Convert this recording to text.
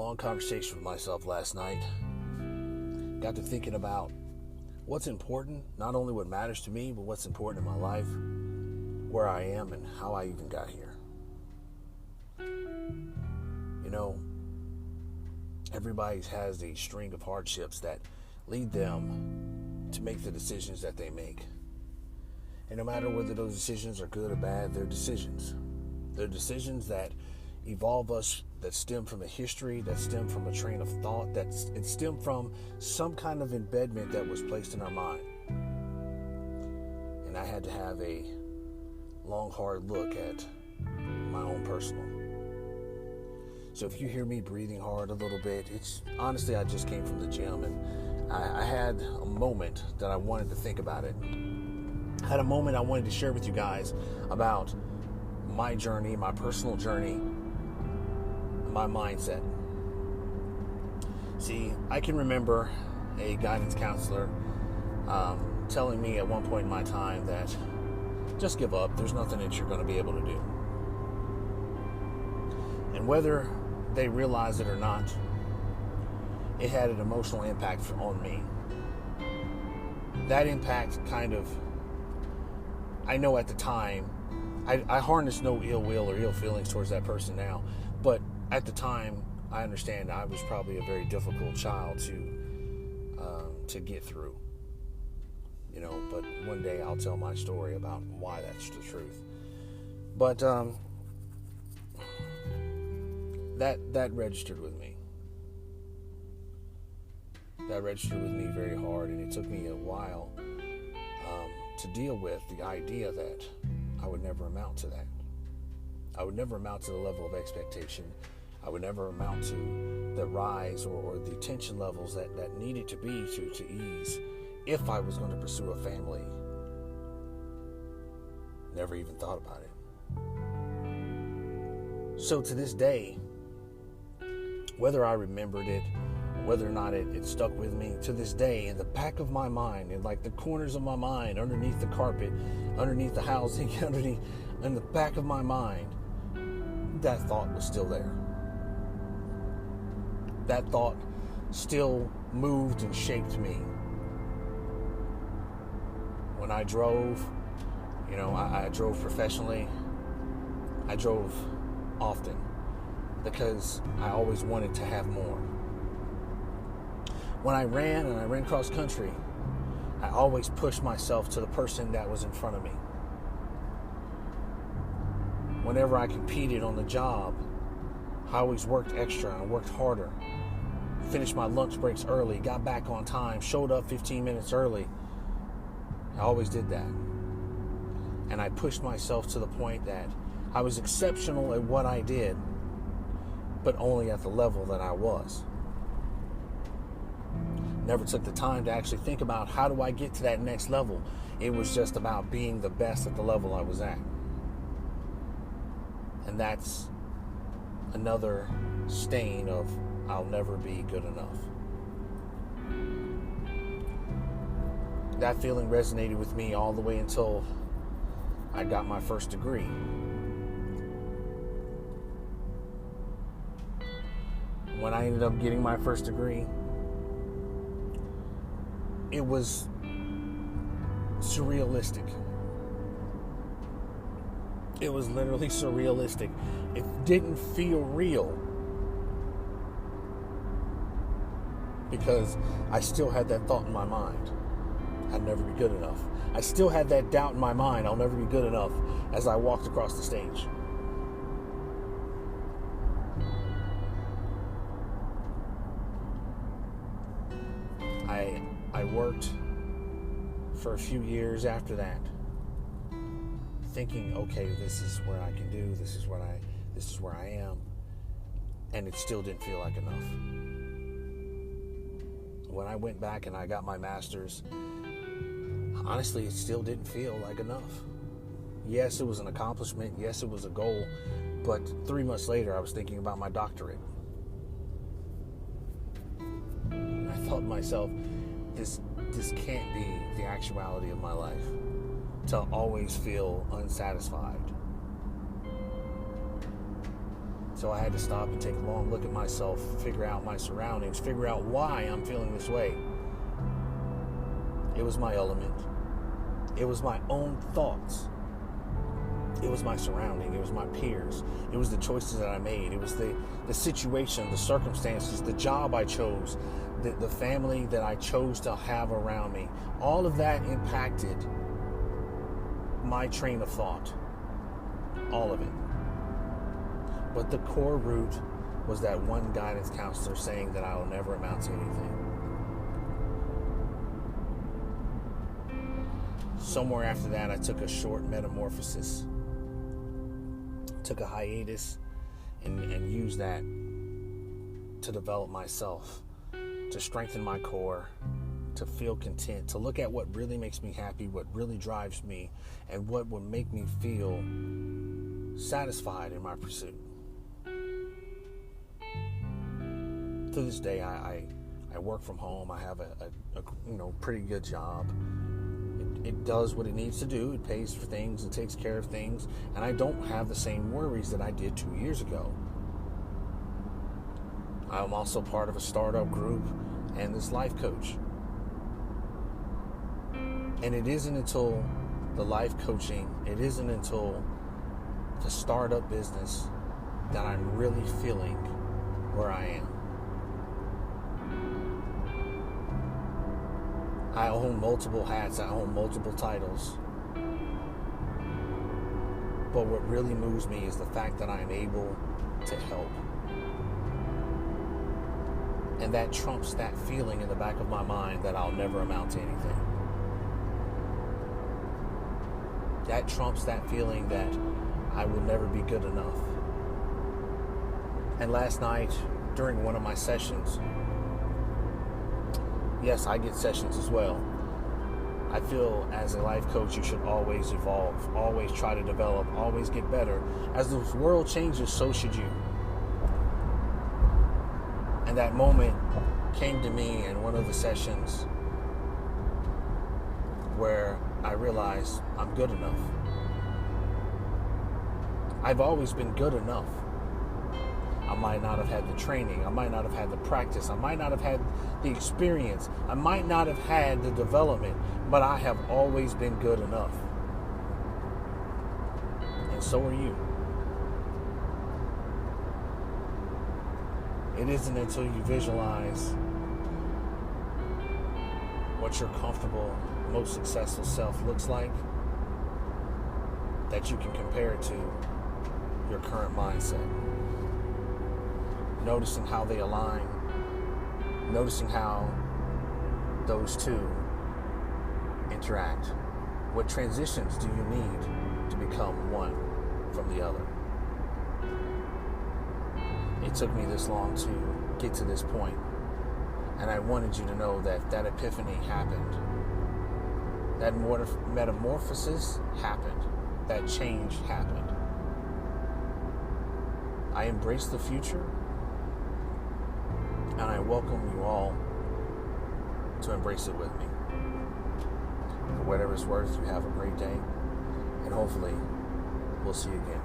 long conversation with myself last night. Got to thinking about what's important, not only what matters to me, but what's important in my life, where I am, and how I even got here. You know, everybody has a string of hardships that lead them to make the decisions that they make. And no matter whether those decisions are good or bad, they're decisions. They're decisions that evolve us, that stem from a history, that stem from a train of thought, that stem from some kind of embedment that was placed in our mind. And I had to have a long, hard look at my own personal. So if you hear me breathing hard a little bit, it's honestly, I just came from the gym and I had a moment that I wanted to think about it. I had a moment I wanted to share with you guys about my journey, my personal journey, my mindset. See, I can remember a guidance counselor telling me at one point in my time that just give up. There's nothing that you're going to be able to do. And whether they realize it or not, it had an emotional impact on me. That impact I know at the time, I harness no ill will or ill feelings towards that person now, but at the time, I understand I was probably a very difficult child to get through. You know, but one day I'll tell my story about why that's the truth. But that registered with me. That registered with me very hard, and it took me a while to deal with the idea that I would never amount to that. I would never amount to the level of expectation. I would never amount to the rise or the tension levels that needed to be to ease if I was going to pursue a family. Never even thought about it. So to this day, whether I remembered it, whether or not it stuck with me, to this day, in the back of my mind, in like the corners of my mind, underneath the carpet, underneath the housing, in the back of my mind, that thought was still there. That thought still moved and shaped me. When I drove, I drove professionally. I drove often because I always wanted to have more. When I ran cross country, I always pushed myself to the person that was in front of me. Whenever I competed on the job, I always worked extra and worked harder. Finished my lunch breaks early, got back on time, showed up 15 minutes early. I always did that. And I pushed myself to the point that I was exceptional at what I did, but only at the level that I was. Never took the time to actually think about how do I get to that next level. It was just about being the best at the level I was at. And that's another stain of I'll never be good enough. That feeling resonated with me all the way until I got my first degree. When I ended up getting my first degree, it was surrealistic. It was literally surrealistic. It didn't feel real because I still had that thought in my mind. I'd never be good enough. I still had that doubt in my mind. I'll never be good enough as I walked across the stage. I worked for a few years after that, thinking, okay, this is where I can do, this is where I am, and it still didn't feel like enough. When I went back and I got my master's, honestly, it still didn't feel like enough. Yes, it was an accomplishment. Yes, it was a goal. But 3 months later, I was thinking about my doctorate. And I thought to myself, this can't be the actuality of my life, to always feel unsatisfied. So I had to stop and take a long look at myself, figure out my surroundings, figure out why I'm feeling this way. It was my element. It was my own thoughts. It was my surrounding. It was my peers. It was the choices that I made. It was the situation, the circumstances, the job I chose, the family that I chose to have around me. All of that impacted my train of thought. All of it. But the core root was that one guidance counselor saying that I will never amount to anything. Somewhere after that, I took a short metamorphosis, took a hiatus, and used that to develop myself, to strengthen my core, to feel content, to look at what really makes me happy, what really drives me, and what would make me feel satisfied in my pursuit. To this day, I work from home. I have a pretty good job. It does what it needs to do. It pays for things. It takes care of things. And I don't have the same worries that I did 2 years ago. I'm also part of a startup group and this life coach. And it isn't until the life coaching, it isn't until the startup business that I'm really feeling where I am. I own multiple hats, I own multiple titles. But what really moves me is the fact that I'm able to help. And that trumps that feeling in the back of my mind that I'll never amount to anything. That trumps that feeling that I will never be good enough. And last night, during one of my sessions, yes, I get sessions as well. I feel as a life coach, you should always evolve, always try to develop, always get better. As the world changes, so should you. And that moment came to me in one of the sessions where I realized I'm good enough. I've always been good enough. I might not have had the training. I might not have had the practice. I might not have had the experience. I might not have had the development, but I have always been good enough. And so are you. It isn't until you visualize what your comfortable, most successful self looks like that you can compare it to your current mindset. Noticing how they align, noticing how those two interact. What transitions do you need to become one from the other? It took me this long to get to this point, and I wanted you to know that that epiphany happened. That metamorphosis happened. That change happened. I embrace the future, and I welcome you all to embrace it with me. For whatever it's worth, you have a great day, and hopefully we'll see you again.